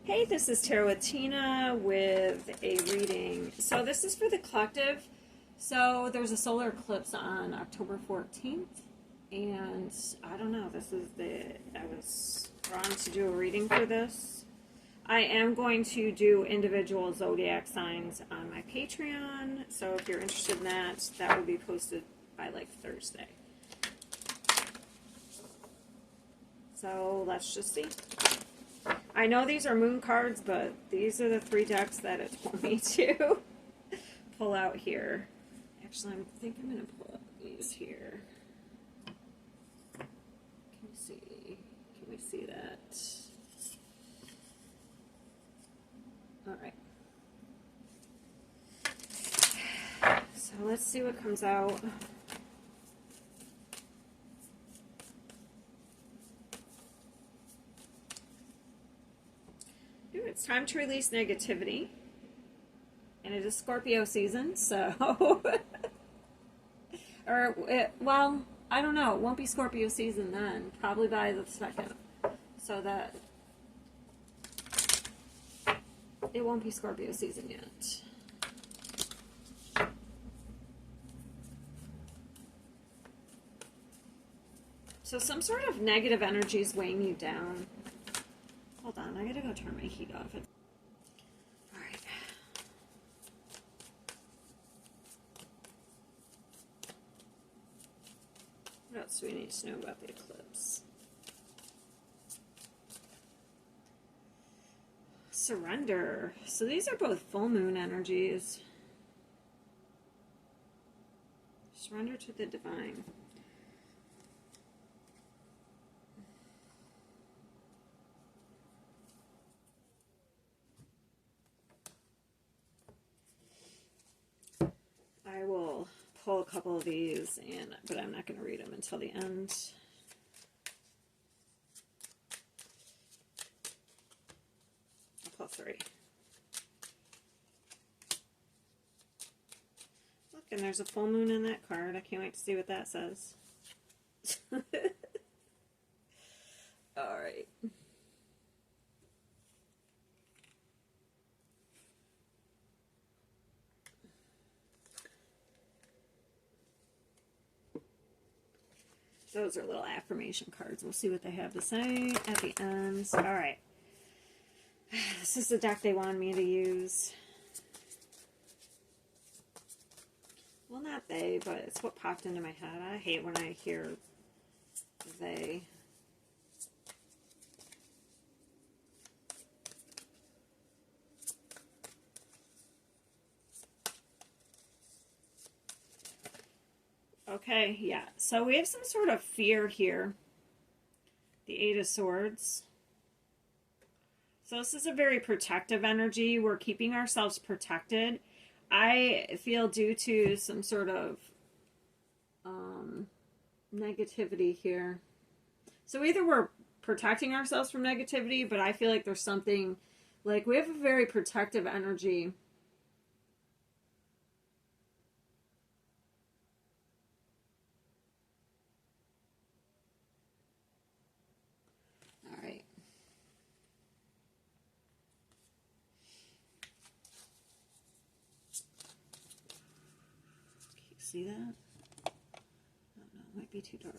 Hey, this is Tarot with Tina with a reading. So this is for the collective. So there's a solar eclipse on October 14th, and I don't know, I was drawn to do a reading for this. I am going to do individual zodiac signs on my Patreon, so if you're interested in that, that will be posted by like Thursday. So let's just see. I know these are moon cards, but these are the three decks that it told me to pull out here. Actually, I think I'm going to pull up these here. Can you see? Can we see that? All right. So let's see what comes out. It's time to release negativity. And it is Scorpio season, so... well, I don't know. It won't be Scorpio season then. Probably by the 2nd. So that... it won't be Scorpio season yet. So some sort of negative energy is weighing you down. Hold on, I gotta go turn my heat off. Alright. What else do we need to know about the eclipse? Surrender. So these are both full moon energies. Surrender to the divine. I will pull a couple of these, but I'm not going to read them until the end. I'll pull 3. Look, and there's a full moon in that card. I can't wait to see what that says. All right. Those are little affirmation cards. We'll see what they have to say at the end. All right. This is the deck they wanted me to use. Well, not they, but it's what popped into my head. I hate when I hear they. Okay, yeah. So we have some sort of fear here. The 8 of Swords. So this is a very protective energy. We're keeping ourselves protected. I feel due to some sort of negativity here. So either we're protecting ourselves from negativity, but I feel like there's something, like we have a very protective energy. All right. Can you see that? Oh no, it might be too dark.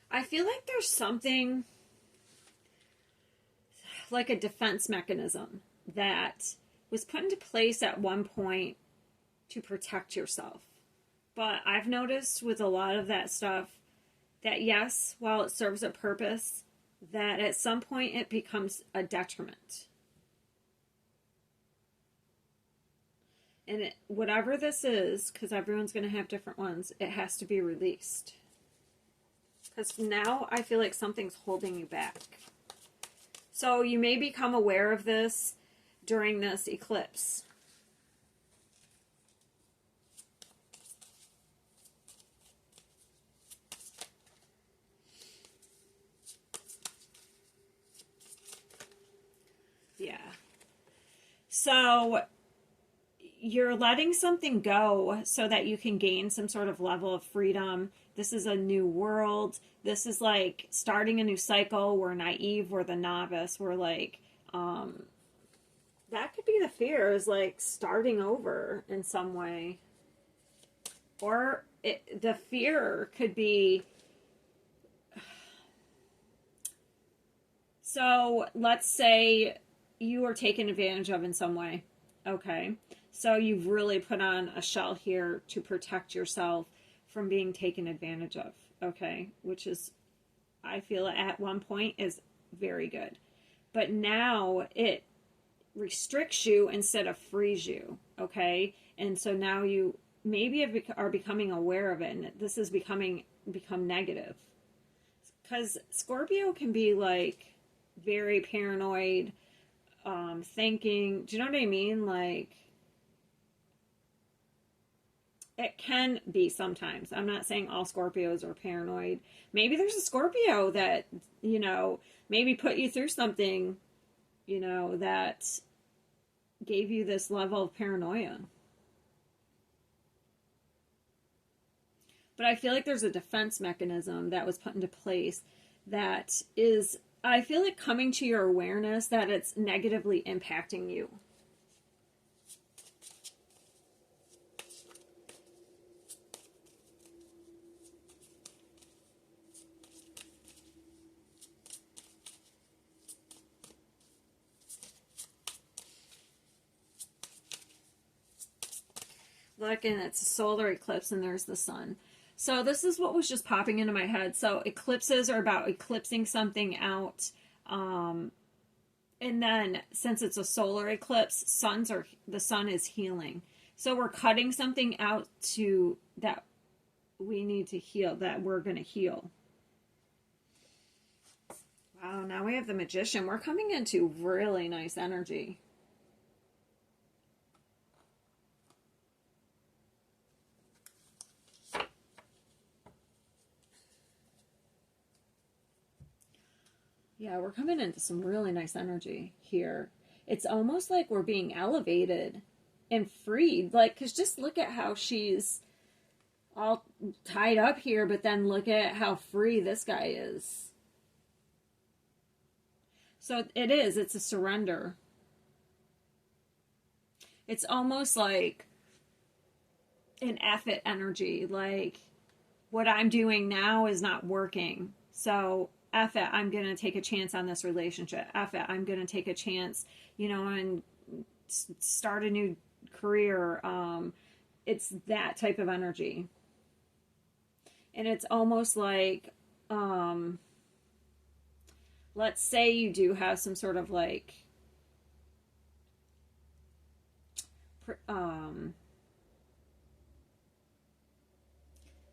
I feel like there's something like a defense mechanism that was put into place at one point to protect yourself. But I've noticed with a lot of that stuff that yes, while it serves a purpose, that at some point it becomes a detriment. And whatever this is, because everyone's going to have different ones, it has to be released. Because now I feel like something's holding you back. So you may become aware of this during this eclipse. Yeah. So you're letting something go so that you can gain some sort of level of freedom. This is a new world. This is like starting a new cycle. We're naive, we're the novice, we're like, that could be the fear, is like starting over in some way. Or the fear could be, so let's say you are taken advantage of in some way. Okay. So you've really put on a shell here to protect yourself from being taken advantage of. Okay. Which is, I feel at one point is very good. But now it restricts you instead of frees you. Okay. And so now you maybe are becoming aware of it, and this is become negative. Because Scorpio can be like very paranoid, thinking, do you know what I mean? Like, it can be sometimes. I'm not saying all Scorpios are paranoid. Maybe there's a Scorpio that, maybe put you through something, that gave you this level of paranoia. But I feel like there's a defense mechanism that was put into place that is, I feel like, coming to your awareness that it's negatively impacting you. Look, and it's a solar eclipse, and there's the sun. So this is what was just popping into my head. So eclipses are about eclipsing something out. And then since it's a solar eclipse, the sun is healing. So we're cutting something out that we need to heal, that we're going to heal. Wow, now we have the Magician. We're coming into really nice energy. Yeah, we're coming into some really nice energy here. It's almost like we're being elevated and freed. Like, because just look at how she's all tied up here, but then look at how free this guy is. So it's a surrender. It's almost like an effort energy. Like, what I'm doing now is not working. So F it, I'm going to take a chance on this relationship. F it, I'm going to take a chance, and start a new career. It's that type of energy. And it's almost like, let's say you do have some sort of like,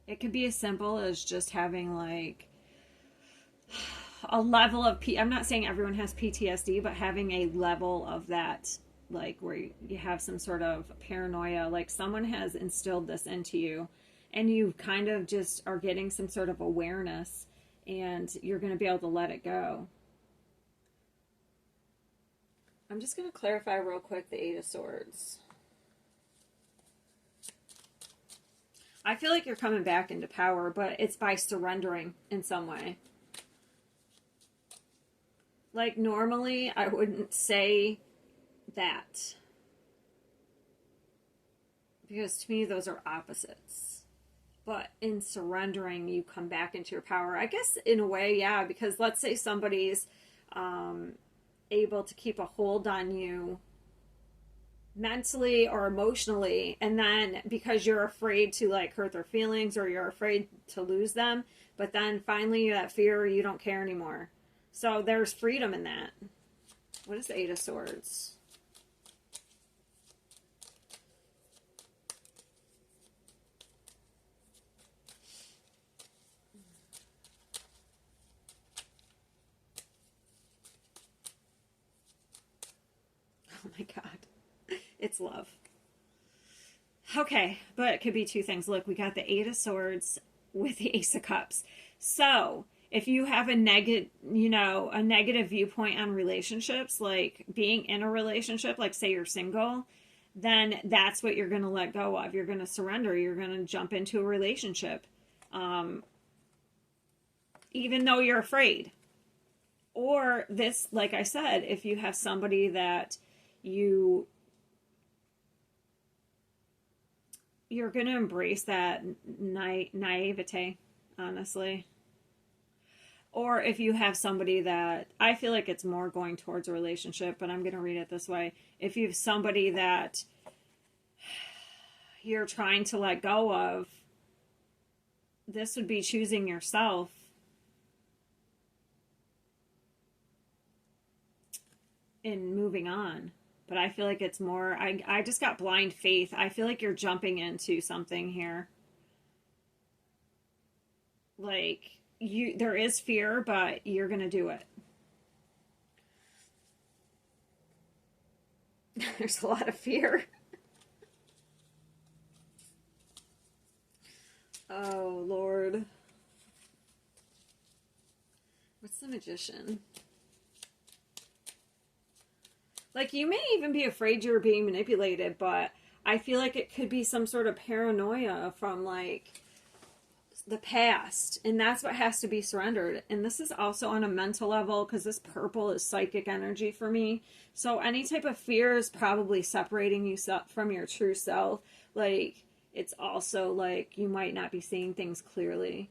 it could be as simple as just having like a level of I'm not saying everyone has PTSD, but having a level of that, like where you have some sort of paranoia, like someone has instilled this into you and you kind of just are getting some sort of awareness, and you're going to be able to let it go. I'm just going to clarify real quick the Eight of Swords. I feel like you're coming back into power, but it's by surrendering in some way. Like, normally, I wouldn't say that. Because to me, those are opposites. But in surrendering, you come back into your power. I guess, in a way, yeah, because let's say somebody's able to keep a hold on you mentally or emotionally, and then because you're afraid to, like, hurt their feelings or you're afraid to lose them, but then finally that fear, you don't care anymore. So there's freedom in that. What is the Eight of Swords? Oh my God. It's love. Okay, but it could be two things. Look, we got the Eight of Swords with the Ace of Cups. So if you have a negative viewpoint on relationships, like being in a relationship, like say you're single, then that's what you're going to let go of. You're going to surrender. You're going to jump into a relationship, even though you're afraid. Or this, like I said, if you have somebody that you're going to embrace that naivete, honestly. Or if you have somebody that, I feel like it's more going towards a relationship, but I'm going to read it this way. If you have somebody that you're trying to let go of, this would be choosing yourself and moving on. But I feel like it's more, I just got blind faith. I feel like you're jumping into something here. Like, there is fear, but you're going to do it. There's a lot of fear. Oh, Lord. What's the Magician? Like, you may even be afraid you're being manipulated, but I feel like it could be some sort of paranoia from, like, the past, and that's what has to be surrendered. And this is also on a mental level, because this purple is psychic energy for me. So any type of fear is probably separating you from your true self. Like, it's also like you might not be seeing things clearly.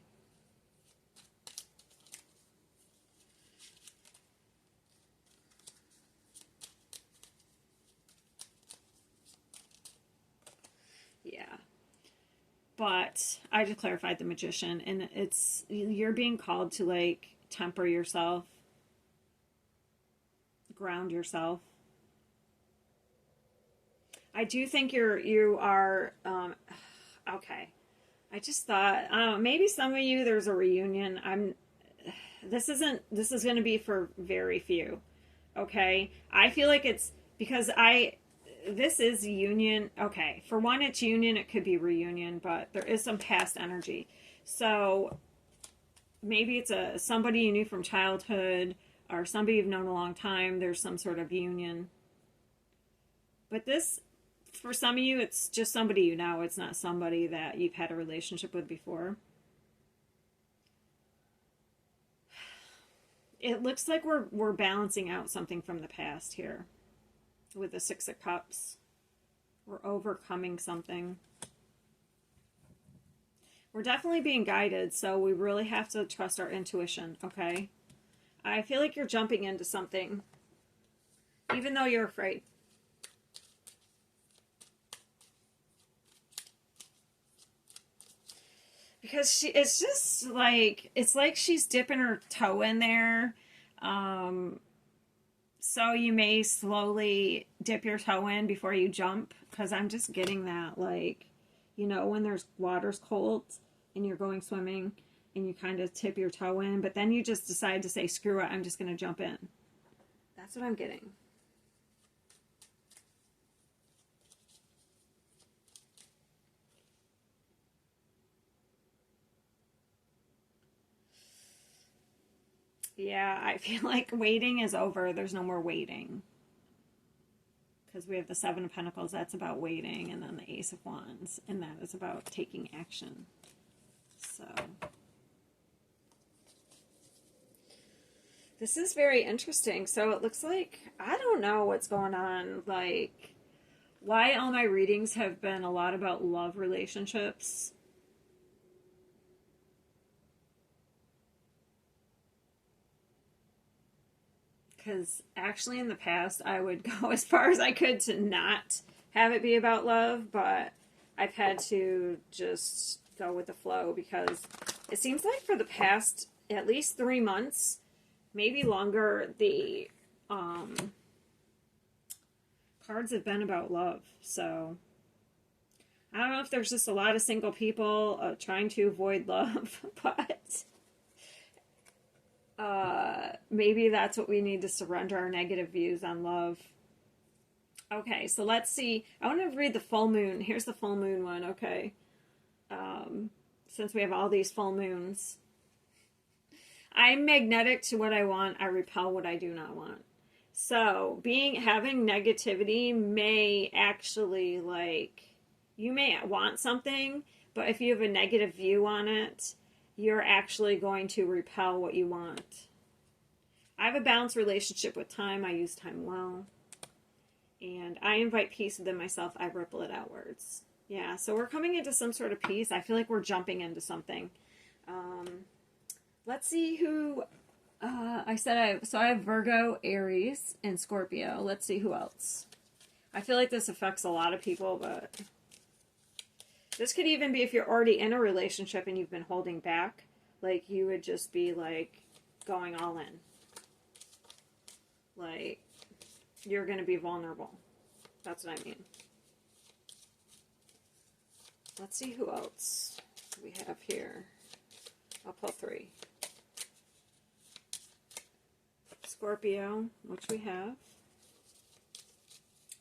Yeah. But I just clarified the Magician, and it's, you're being called to, like, temper yourself, ground yourself. I do think you are, okay. I just thought, maybe some of you, there's a reunion. This is going to be for very few. Okay. I feel like it's because this is union. Okay. For one, it's union. It could be reunion, but there is some past energy. So maybe it's somebody you knew from childhood or somebody you've known a long time. There's some sort of union. But this, for some of you, it's just somebody you know. It's not somebody that you've had a relationship with before. It looks like we're balancing out something from the past here with the Six of Cups. We're overcoming something. We're definitely being guided, so we really have to trust our intuition, okay? I feel like you're jumping into something, even though you're afraid. Because it's just like, it's like she's dipping her toe in there. So you may slowly dip your toe in before you jump, because I'm just getting that, like, when there's water's cold and you're going swimming and you kind of tip your toe in, but then you just decide to say, screw it, I'm just going to jump in. That's what I'm getting. Yeah, I feel like waiting is over. There's no more waiting. Because we have the Seven of Pentacles, that's about waiting, and then the Ace of Wands, and that is about taking action. So this is very interesting. So it looks like, I don't know what's going on. Like, why all my readings have been a lot about love relationships. Because actually in the past, I would go as far as I could to not have it be about love, but I've had to just go with the flow, because it seems like for the past at least 3 months, maybe longer, the cards have been about love. So I don't know if there's just a lot of single people trying to avoid love, but maybe that's what we need to surrender our negative views on love. Okay, so let's see. I want to read the full moon. Here's the full moon one, okay? Since we have all these full moons. I'm magnetic to what I want. I repel what I do not want. So having negativity may actually, like, you may want something, but if you have a negative view on it, you're actually going to repel what you want. I have a balanced relationship with time. I use time well. And I invite peace within myself. I ripple it outwards. Yeah, so we're coming into some sort of peace. I feel like we're jumping into something. Let's see who I have Virgo, Aries, and Scorpio. Let's see who else. I feel like this affects a lot of people, but this could even be if you're already in a relationship and you've been holding back. Like, you would just be, like, going all in. Like, you're going to be vulnerable. That's what I mean. Let's see who else we have here. I'll pull 3. Scorpio, which we have.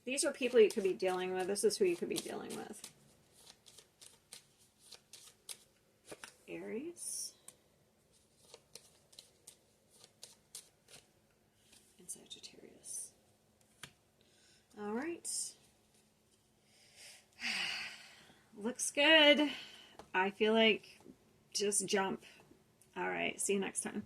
These are people you could be dealing with. This is who you could be dealing with. Aries. And Sagittarius. All right. Looks good. I feel like just jump. All right. See you next time.